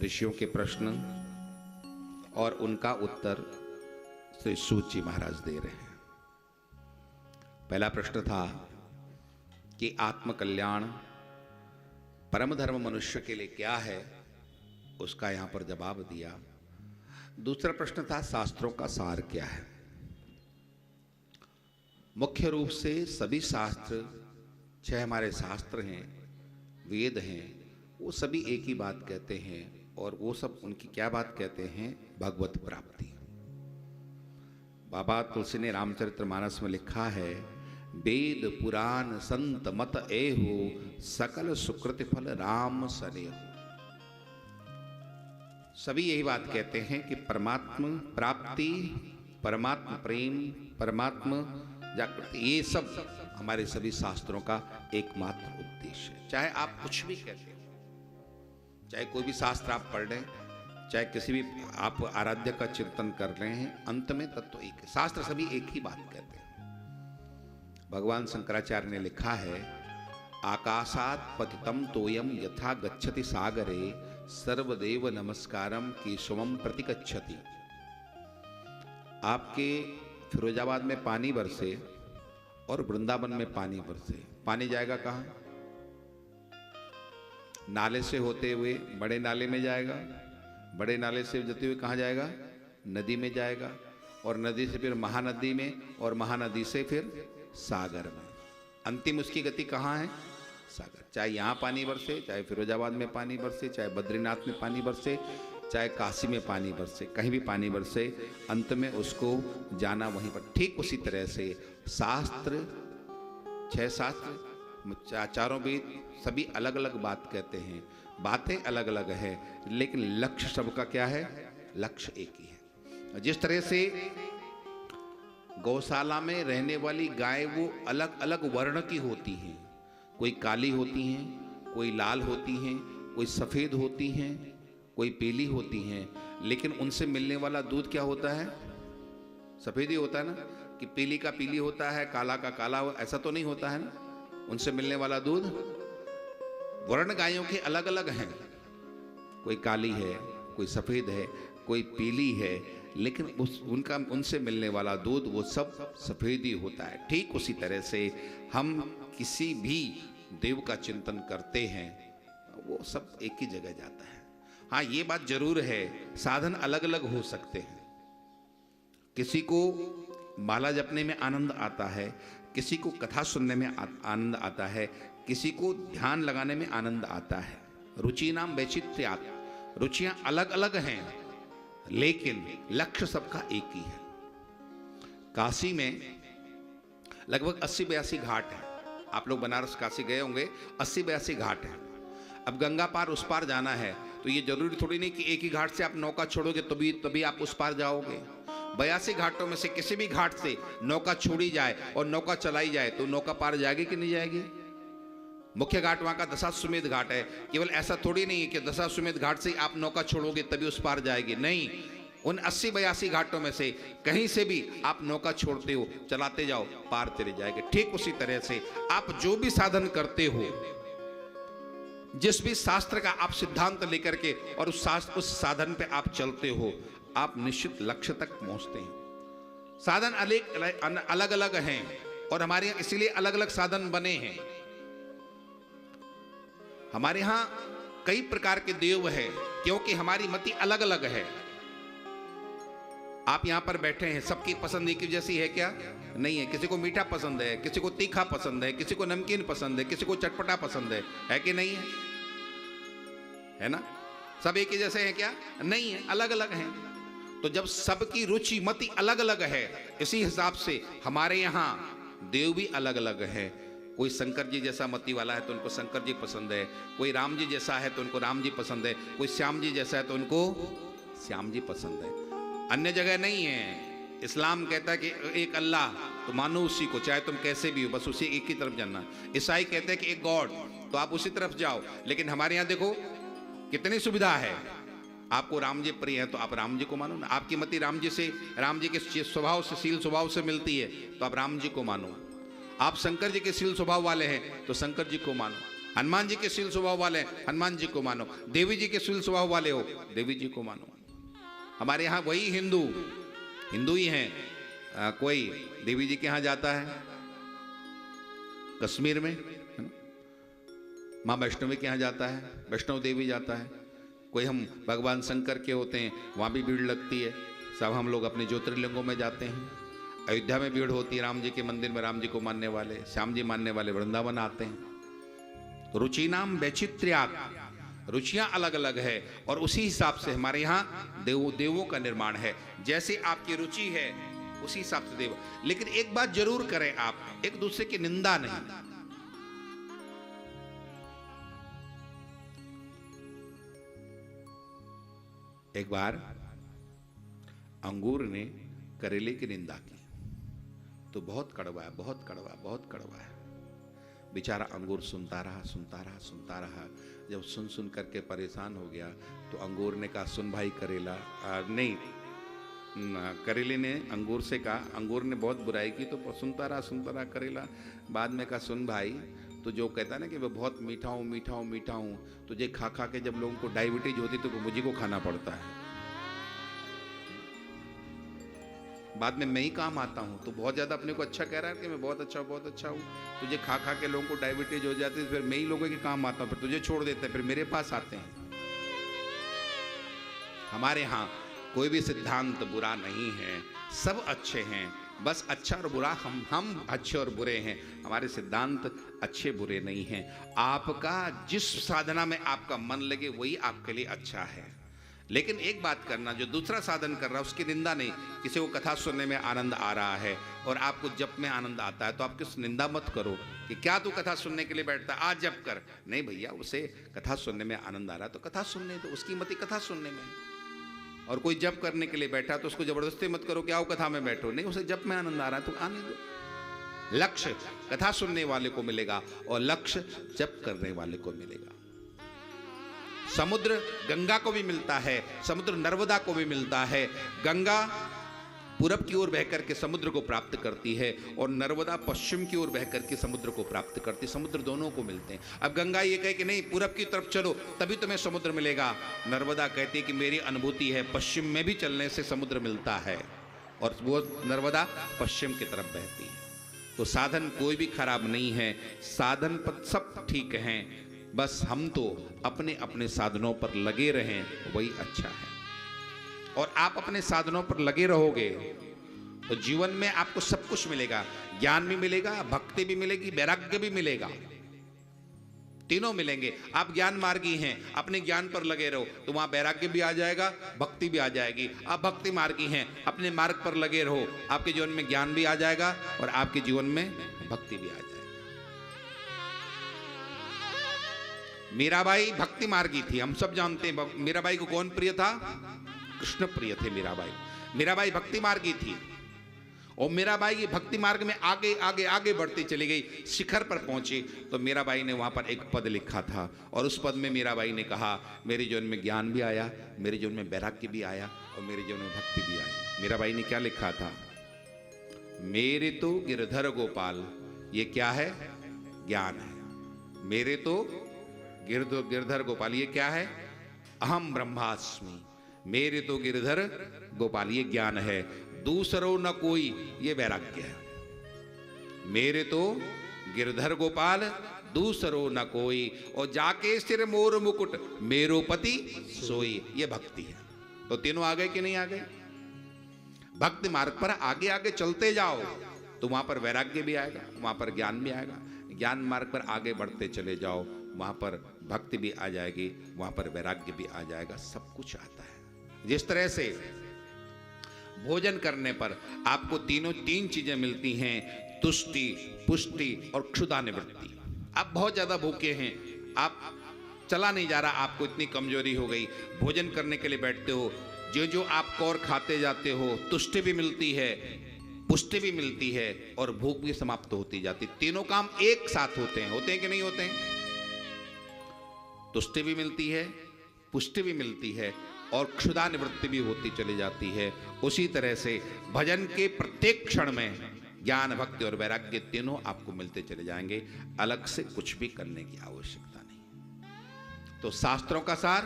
ऋषियों के प्रश्न और उनका उत्तर श्री सूत जी महाराज दे रहे हैं। पहला प्रश्न था कि आत्मकल्याण परम धर्म मनुष्य के लिए क्या है, उसका यहां पर जवाब दिया। दूसरा प्रश्न था शास्त्रों का सार क्या है। मुख्य रूप से सभी शास्त्र, 6 हमारे शास्त्र हैं, वेद हैं, वो सभी एक ही बात कहते हैं। और वो सब उनकी क्या बात कहते हैं? भगवत प्राप्ति। बाबा तुलसी ने रामचरितमानस में लिखा है, वेद पुराण संत मत एहो, सकल सुकृति फल राम सनेहो। सभी यही बात कहते हैं कि परमात्मा प्राप्ति, परमात्मा प्रेम, परमात्मा जागृति, ये सब हमारे सभी शास्त्रों का एकमात्र उद्देश्य है। चाहे आप कुछ भी कहते हो, चाहे कोई भी शास्त्र आप पढ़ रहे हैं, चाहे किसी भी आप आराध्य का चिंतन कर रहे हैं, अंत में तत्व एक है। शास्त्र सभी एक ही बात कहते हैं। भगवान शंकराचार्य ने लिखा है, आकाशात पतितम तोयम यथा गच्छति सागरे, सर्वदेव नमस्कारम केशवम प्रतिगच्छति। आपके फिरोजाबाद में पानी बरसे और वृंदावन में पानी बरसे, पानी जाएगा कहाँ? नाले से होते हुए बड़े नाले में जाएगा, बड़े नाले से जाते हुए कहाँ जाएगा? नदी में जाएगा, और नदी से फिर महानदी में, और महानदी से फिर सागर में। अंतिम उसकी गति कहाँ है? सागर। चाहे यहाँ पानी बरसे, चाहे फिरोजाबाद में पानी बरसे, चाहे बद्रीनाथ में पानी बरसे, चाहे काशी में पानी बरसे, कहीं भी पानी बरसे, अंत में उसको जाना वहीं पर। ठीक उसी तरह से शास्त्र, 6 शास्त्र, चारों वेद सभी अलग अलग बात कहते हैं, बातें अलग अलग है, लेकिन लक्ष्य सबका क्या है? लक्ष्य एक ही है। जिस तरह से गौशाला में रहने वाली गाय वो अलग अलग वर्ण की होती हैं, कोई काली होती हैं, कोई लाल होती हैं, कोई सफ़ेद होती हैं, कोई पीली होती हैं, लेकिन उनसे मिलने वाला दूध क्या होता है? सफ़ेद ही होता है ना, कि पीली का पीली होता है, काला का काला, ऐसा तो नहीं होता है ना। उनसे मिलने वाला दूध, वर्ण गायों के अलग अलग हैं, कोई काली है, कोई सफ़ेद है, कोई पीली है, लेकिन उनसे मिलने वाला दूध वो सब सफ़ेद ही होता है। ठीक उसी तरह से हम किसी भी देव का चिंतन करते हैं, वो सब एक ही जगह जाता है। हाँ, ये बात जरूर है, साधन अलग अलग हो सकते हैं। किसी को माला जपने में आनंद आता है, किसी को कथा सुनने में आनंद आता है, किसी को ध्यान लगाने में आनंद आता है। रुचि नाम वैचित्र्यात्, रुचियां अलग अलग हैं, लेकिन लक्ष्य सबका एक ही है। काशी में लगभग 80-82 घाट हैं। आप लोग बनारस काशी गए होंगे, 80-82 घाट हैं। अब गंगा पार उस पार जाना है, तो ये जरूरी थोड़ी नहीं कि एक ही घाट से आप नौका छोड़ोगे तभी आप उस पार जाओगे। 82 घाटों में से किसी भी घाट से नौका छोड़ी जाए और नौका चलाई जाए तो नौका पार जाएगी कि नहीं जाएगी? मुख्य घाट वहां का दशाश्वमेध घाट है। केवल ऐसा थोड़ी नहीं है कि दशाश्वमेध घाट से आप नौका छोड़ोगे तभी उस पार जाएगी, नहीं। उन 80-82 घाटों में से कहीं से भी आप नौका छोड़ते हो, चलाते जाओ, पार चले जाएंगे। ठीक उसी तरह से आप जो भी साधन करते हो, जिस भी शास्त्र का आप सिद्धांत लेकर के और उस साधन पे आप चलते हो, आप निश्चित लक्ष्य तक पहुंचते हैं। साधन अलग अलग हैं और हमारे यहाँ इसीलिए अलग अलग साधन बने हैं। हमारे यहाँ कई प्रकार के देव हैं, क्योंकि हमारी मति अलग अलग है। आप यहाँ पर बैठे हैं, सबकी पसंद एक जैसी है क्या? नहीं है। किसी को मीठा पसंद है, किसी को तीखा पसंद है, किसी को नमकीन पसंद है, किसी को चटपटा पसंद है कि नहीं है? है ना? सब एक ही जैसे हैं क्या? नहीं है, अलग अलग हैं। तो जब सबकी रुचि मति अलग अलग है, इसी हिसाब से हमारे यहाँ देव भी अलग अलग है। कोई शंकर जी जैसा मति वाला है तो उनको शंकर जी पसंद है, कोई राम जी जैसा है तो उनको राम जी पसंद है, कोई श्याम जी जैसा है तो उनको श्याम जी पसंद है। अन्य जगह नहीं है। इस्लाम कहता है कि एक अल्लाह, तो मानो उसी को, चाहे तुम कैसे भी हो, बस उसी एक ही तरफ जाना। ईसाई कहते हैं कि एक गॉड, तो आप उसी तरफ जाओ। लेकिन हमारे यहाँ देखो कितनी सुविधा है। आपको राम जी प्रिय है तो आप राम जी को मानो ना। आपकी मति राम जी के स्वभाव से, शील स्वभाव से मिलती है तो आप राम जी को मानो। आप शंकर जी के शील स्वभाव वाले हैं तो शंकर जी को मानो। हनुमान जी के शील स्वभाव वाले हनुमान जी को मानो, देवी जी के शील स्वभाव वाले हो देवी जी को मानो। हमारे यहाँ वही हिंदू ही हैं। कोई देवी जी के यहाँ जाता है कश्मीर में, माँ वैष्णवी के यहाँ जाता है, वैष्णव देवी जाता है। कोई हम भगवान शंकर के होते हैं, वहाँ भी भीड़ लगती है। सब हम लोग अपने ज्योतिर्लिंगों में जाते हैं। अयोध्या में भीड़ होती है राम जी के मंदिर में, राम जी को मानने वाले, श्याम जी मानने वाले वृंदावन आते हैं। रुचि नाम वैचित्र्यात्, रुचियां अलग अलग है और उसी हिसाब से हमारे यहाँ देवों का निर्माण है। जैसे आपकी रुचि है उसी हिसाब से देव। लेकिन एक बात जरूर करें आप, एक दूसरे की निंदा नहीं। एक बार अंगूर ने करेले की निंदा की तो बहुत कड़वा है, बहुत कड़वा, बहुत कड़वा है। बेचारा अंगूर सुनता रहा। जब सुन करके परेशान हो गया तो अंगूर ने कहा, सुन भाई करेला, करेले ने अंगूर से कहा, अंगूर ने बहुत बुराई की तो सुनता रहा करेला। बाद में कहा, सुन भाई, तो जो कहता है ना कि मैं बहुत मीठा हूँ, तुझे खा के जब लोगों को डायबिटीज होती तो मुझे को खाना पड़ता है, बाद में मैं ही काम आता हूँ। तो बहुत ज्यादा अपने को अच्छा कह रहा है कि मैं बहुत अच्छा हूँ, तुझे खा के लोगों को डायबिटीज हो जाती है, फिर मैं ही लोगों के काम आता हूँ, फिर तुझे छोड़ देते हैं, फिर मेरे पास आते हैं। हमारे यहाँ कोई भी सिद्धांत बुरा नहीं है, सब अच्छे हैं। बस अच्छा और बुरा, हम अच्छे और बुरे हैं। हमारे सिद्धांत अच्छे बुरे नहीं हैं। आपका जिस साधना में आपका मन लगे वही आपके लिए अच्छा है। लेकिन एक बात करना, जो दूसरा साधन कर रहा है उसकी निंदा नहीं। किसी को कथा सुनने में आनंद आ रहा है और आपको जप में आनंद आता है तो आप किस निंदा मत करो कि क्या तू कथा सुनने के लिए बैठता है, आज जप कर। नहीं भैया, उसे कथा सुनने में आनंद आ रहा है तो कथा सुनने दो, उसकी मति कथा सुनने में। और कोई जप करने के लिए बैठा तो उसको जबरदस्ती मत करो कि आओ कथा में बैठो। नहीं, उसे जप में आनंद आ रहा है तो आने दो। लक्ष्य कथा सुनने वाले को मिलेगा और लक्ष्य जप करने वाले को मिलेगा। समुद्र गंगा को भी मिलता है, समुद्र नर्मदा को भी मिलता है। गंगा पूरब की ओर बहकर के समुद्र को प्राप्त करती है और नर्मदा पश्चिम की ओर बहकर के समुद्र को प्राप्त करती है। समुद्र दोनों को मिलते हैं। अब गंगा ये कहे कि नहीं, पूरब की तरफ चलो तभी तुम्हें समुद्र मिलेगा। नर्मदा कहती है कि मेरी अनुभूति है पश्चिम में भी चलने से समुद्र मिलता है, और वो नर्मदा पश्चिम की तरफ बहती है। तो साधन कोई भी खराब नहीं है, साधन पर सब ठीक हैं। बस हम तो अपने अपने साधनों पर लगे रहें, वही अच्छा है। और आप अपने साधनों पर लगे रहोगे तो जीवन में आपको सब कुछ मिलेगा। ज्ञान भी मिलेगा, भक्ति भी मिलेगी, वैराग्य भी मिलेगा, तीनों मिलेंगे। आप ज्ञान मार्गी हैं, अपने ज्ञान पर लगे रहो तो वहां वैराग्य भी आ जाएगा, भक्ति भी आ जाएगी। आप भक्ति मार्गी हैं, अपने मार्ग पर लगे रहो, आपके जीवन में ज्ञान भी आ जाएगा और आपके जीवन में भक्ति भी आ जाएगी। मीराबाई भक्ति मार्गी थी, हम सब जानते हैं। मीराबाई को कौन प्रिय था? कृष्ण प्रिय थे मीराबाई। मीराबाई भक्ति मार्गी थी और मीराबाई की भक्ति मार्ग में आगे आगे आगे बढ़ती चली गई। शिखर पर पहुंची तो मीराबाई ने वहां पर एक पद लिखा था और उस पद में मीराबाई ने कहा, मेरे जीवन में ज्ञान भी आया, मेरे जीवन में वैराग्य भी आया और मेरे जीवन में भक्ति भी आई। मीराबाई ने क्या लिखा था? मेरे तो गिरधर गोपाल, ये क्या है? ज्ञान है। मेरे तो गिरधर गोपाल, ये क्या है? अहम ब्रह्मास्मि। मेरे तो गिरधर गोपाल, ये ज्ञान है। दूसरो न कोई, ये वैराग्य है। मेरे तो गिरधर गोपाल, दूसरो न कोई, और जाके सिर मोर मुकुट, मेरोपति सोई, ये भक्ति है। तो तीनों आ गए कि नहीं आ गए? भक्ति मार्ग पर आगे आगे चलते जाओ तो वहां पर वैराग्य भी आएगा, वहां पर ज्ञान भी आएगा। ज्ञान मार्ग पर आगे बढ़ते चले जाओ, वहां पर भक्ति भी आ जाएगी, वहां पर वैराग्य भी आ जाएगा, सब कुछ आता है। जिस तरह से भोजन करने पर आपको तीन चीजें मिलती हैं, तुष्टि, पुष्टि और क्षुधा निवृत्ति। आप बहुत ज्यादा भूखे हैं, आप चला नहीं जा रहा, आपको इतनी कमजोरी हो गई, भोजन करने के लिए बैठते हो, जो आप और खाते जाते हो, तुष्टि भी मिलती है, पुष्टि भी मिलती है और भूख भी समाप्त होती जाती। तीनों काम एक साथ होते हैं कि नहीं होते हैं? तुष्टि भी मिलती है, पुष्टि भी मिलती है और क्षुधा निवृत्ति भी होती चली जाती है। उसी तरह से भजन के प्रत्येक क्षण में ज्ञान, भक्ति और वैराग्य तीनों आपको मिलते चले जाएंगे, अलग से कुछ भी करने की आवश्यकता नहीं। तो शास्त्रों का सार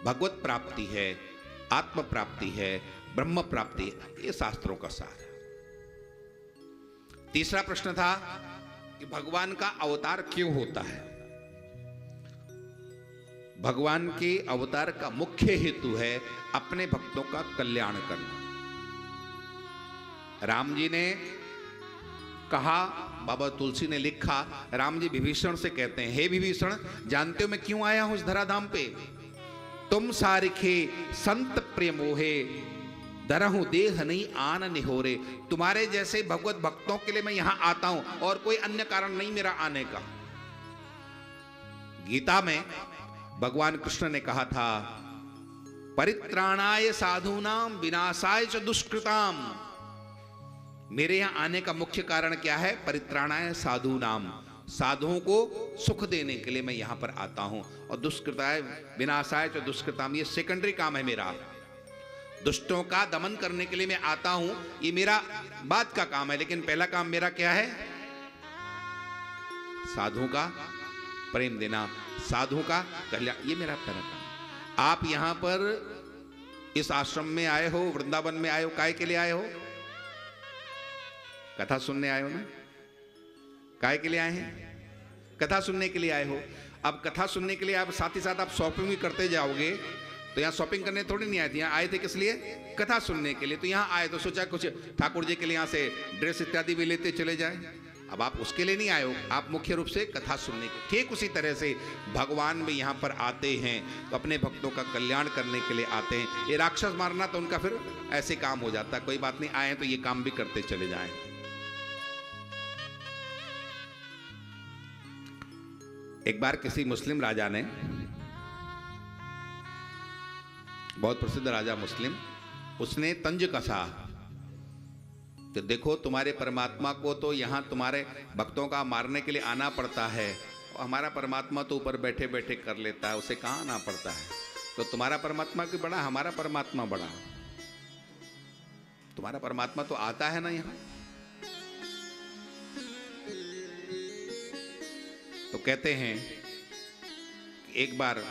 भगवत प्राप्ति है, आत्म प्राप्ति है, ब्रह्म प्राप्ति है, ये शास्त्रों का सार है। तीसरा प्रश्न था कि भगवान का अवतार क्यों होता है। भगवान के अवतार का मुख्य हेतु है अपने भक्तों का कल्याण करना। राम जी ने कहा, बाबा तुलसी ने लिखा, राम जी विभीषण से कहते हैं, हे विभीषण, जानते हो मैं क्यों आया हूं इस धराधाम पे? तुम सारिखे संत प्रिय मोहे, दरहु देह नहीं आन निहोरे। तुम्हारे जैसे भगवत भक्तों के लिए मैं यहां आता हूं, और कोई अन्य कारण नहीं मेरा आने का। गीता में भगवान कृष्ण ने कहा था, परित्राणाय साधूनाम विनाशाय च दुष्कृताम। मेरे यहां आने का मुख्य कारण क्या है? परित्राणाय साधूनाम, साधुओं को सुख देने के लिए मैं यहां पर आता हूं, और दुष्कृताय विनाशाय च दुष्कृताम, ये सेकेंडरी काम है मेरा। दुष्टों का दमन करने के लिए मैं आता हूं, ये मेरा बाद का काम है, लेकिन पहला काम मेरा क्या है? साधुओं का प्रेम देना, साधुओं का कल्याण, ये मेरा पहला काम। आप यहां पर इस आश्रम में आए हो, वृंदावन में आए हो, काय के लिए आए हो? कथा सुनने आए हो ना? काय के लिए आए हैं? कथा सुनने के लिए आए हो। अब कथा सुनने के लिए आप साथ ही साथ आप शॉपिंग भी करते जाओगे, तो यहाँ शॉपिंग करने थोड़ी नहीं आए थे, यहाँ आए थे किस लिए? कथा सुनने के लिए। तो यहाँ आए तो सोचा कुछ ठाकुर जी के लिए यहाँ से ड्रेस इत्यादि भी लेते चले जाए। अब आप उसके लिए नहीं आए हो, आप मुख्य रूप से कथा सुनने के। ठीक उसी तरह से भगवान भी यहाँ पर आते हैं तो अपने भक्तों का कल्याण करने के लिए आते हैं। ये राक्षस मारना तो उनका फिर ऐसे काम हो जाता है, कोई बात नहीं, आए तो ये काम भी करते चले जाएं। एक बार किसी मुस्लिम राजा ने, बहुत प्रसिद्ध राजा मुस्लिम, उसने तंज कसा तो देखो तुम्हारे परमात्मा को तो यहाँ तुम्हारे भक्तों का मारने के लिए आना पड़ता है, और हमारा परमात्मा तो ऊपर बैठे बैठे कर लेता है, उसे कहाँ आना पड़ता है? तो तुम्हारा परमात्मा क्यों बड़ा, हमारा परमात्मा बड़ा? तुम्हारा परमात्मा तो आता है ना यहाँ। तो कहते हैं कि एक बार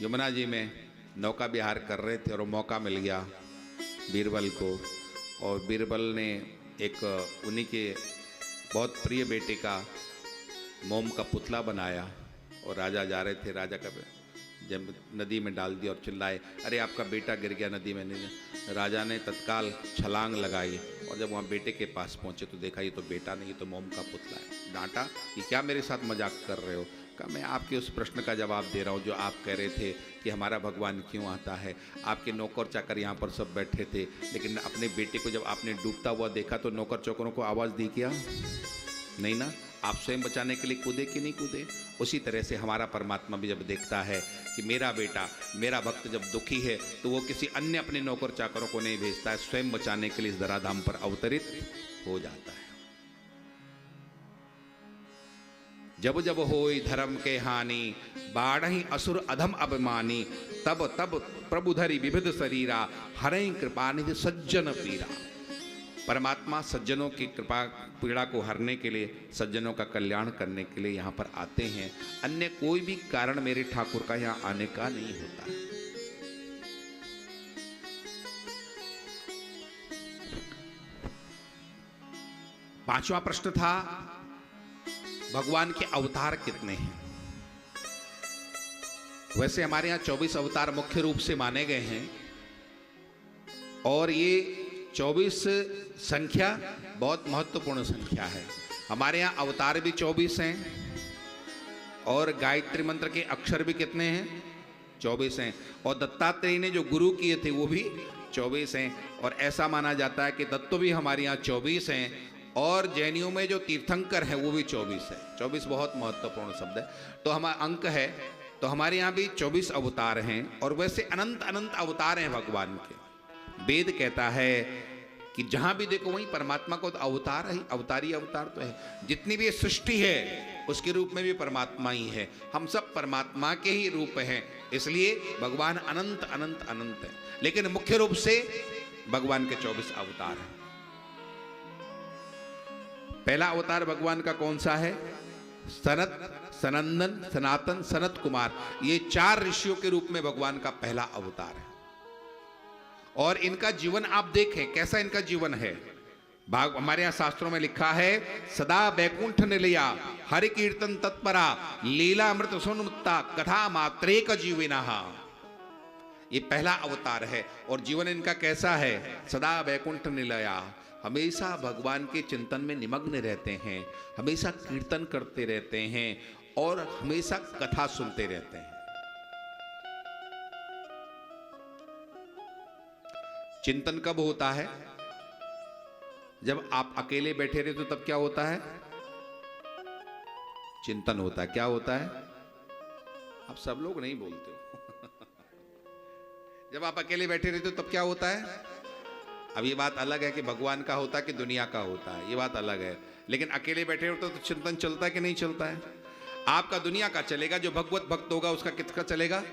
यमुना जी में नौका विहार कर रहे थे और मौका मिल गया बीरबल को, और बीरबल ने एक उन्हीं के बहुत प्रिय बेटे का मोम का पुतला बनाया, और राजा जा रहे थे, राजा का जब नदी में डाल दिया और चिल्लाए, अरे आपका बेटा गिर गया नदी में। राजा ने तत्काल छलांग लगाई, और जब वहाँ बेटे के पास पहुँचे तो देखा ये तो बेटा नहीं, ये तो मोम का पुतला है। डांटा, ये क्या मेरे साथ मजाक कर रहे हो? कहा मैं आपके उस प्रश्न का जवाब दे रहा हूँ जो आप कह रहे थे कि हमारा भगवान क्यों आता है। आपके नौकर चाकर यहाँ पर सब बैठे थे, लेकिन अपने बेटे को जब आपने डूबता हुआ देखा तो नौकर चाकरों को आवाज़ दी क्या? नहीं ना। आप स्वयं बचाने के लिए कूदे कि नहीं कूदे? उसी तरह से हमारा परमात्मा भी जब देखता है कि मेरा बेटा, मेरा भक्त जब दुखी है, तो वो किसी अन्य अपने नौकर चाकरों को नहीं भेजता है, स्वयं बचाने के लिए इस धराधाम पर अवतरित हो जाता है। जब जब होई धर्म के हानि, बाढ़ही असुर अधम अभिमानी, तब तब प्रभु धरि विविध शरीरा, हरई कृपा निधि सज्जन पीरा। परमात्मा सज्जनों की कृपा पीड़ा को हरने के लिए, सज्जनों का कल्याण करने के लिए यहाँ पर आते हैं। अन्य कोई भी कारण मेरे ठाकुर का यहाँ आने का नहीं होता है। पांचवा प्रश्न था, भगवान के अवतार कितने हैं? वैसे हमारे यहाँ 24 अवतार मुख्य रूप से माने गए हैं, और ये 24 संख्या बहुत महत्वपूर्ण संख्या है। हमारे यहाँ अवतार भी 24 हैं, और गायत्री मंत्र के अक्षर भी कितने हैं? 24 हैं। और दत्तात्रेय ने जो गुरु किए थे वो भी 24 हैं। और ऐसा माना जाता है कि दत्तो भी हमारे यहाँ 24 हैं, और जैनियों में जो तीर्थंकर हैं वो भी 24 है। 24 बहुत महत्वपूर्ण शब्द है, तो हमारा अंक है। तो हमारे यहाँ भी 24 अवतार हैं, और वैसे अनंत अनंत अवतार हैं भगवान के। वेद कहता है कि जहां भी देखो वहीं परमात्मा को तो अवतार ही, अवतारी अवतार तो है। जितनी भी सृष्टि है उसके रूप में भी परमात्मा ही है। हम सब परमात्मा के ही रूप हैं, इसलिए भगवान अनंत अनंत अनंत है। लेकिन मुख्य रूप से भगवान के 24 अवतार हैं। पहला अवतार भगवान का कौन सा है? सनत, सनंदन, सनातन, सनत कुमार, ये 4 ऋषियों के रूप में भगवान का पहला अवतार है। और इनका जीवन आप देखें कैसा इनका जीवन है। हमारे यहां शास्त्रों में लिखा है, सदा बैकुंठ निलया हरि कीर्तन तत्परा लीला अमृत सोनुमुक्ता कथा मात्रेक जीविनः। ये पहला अवतार है। और जीवन इनका कैसा है? सदा बैकुंठ निलया, हमेशा भगवान के चिंतन में निमग्न रहते हैं, हमेशा कीर्तन करते रहते हैं और हमेशा कथा सुनते रहते हैं। चिंतन कब होता है? जब आप अकेले बैठे रहते हो तब क्या होता है? चिंतन होता है। क्या होता है? आप सब लोग नहीं बोलते हो। जब आप अकेले बैठे रहते हो तब क्या होता है? अब ये बात अलग है कि भगवान का होता है कि दुनिया का होता है, ये बात अलग है। लेकिन अकेले बैठे होते तो चिंतन चलता है कि नहीं चलता है? आपका दुनिया का चलेगा, जो भगवत भक्त होगा उसका किसका चलेगा?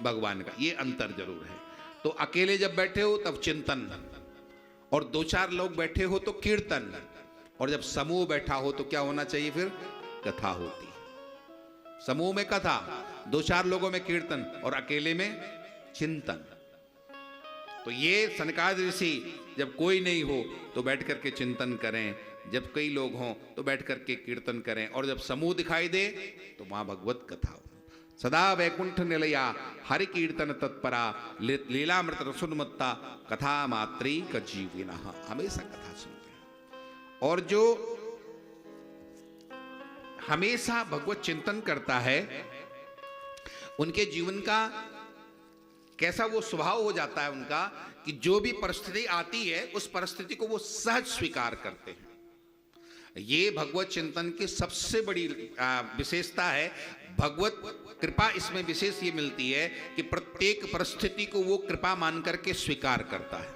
भगवान का। ये अंतर जरूर है। तो अकेले जब बैठे हो तब चिंतन, और 2-4 लोग बैठे हो तो कीर्तन, और जब समूह बैठा हो तो क्या होना चाहिए? फिर कथा होती है। समूह में कथा, 2-4 लोगों में कीर्तन और अकेले में चिंतन। तो ये सनकादिक ऋषि जब कोई नहीं हो तो बैठ करके चिंतन करें, जब कई लोग हों तो बैठ करके कीर्तन करें, और जब समूह दिखाई दे तो वहां भगवत कथा हो। सदा वैकुंठ निलया हरि कीर्तन तत्परा लीलामृत रसोन्मत्ता कथा मात्री क जीविनः, हमेशा कथा सुनते हैं। और जो हमेशा भगवत चिंतन करता है उनके जीवन का कैसा वो स्वभाव हो जाता है उनका कि जो भी परिस्थिति आती है उस परिस्थिति को वो सहज स्वीकार करते हैं। ये भगवत चिंतन की सबसे बड़ी विशेषता है। भगवत कृपा इसमें विशेष ये मिलती है कि प्रत्येक परिस्थिति को वो कृपा मान करके स्वीकार करता है।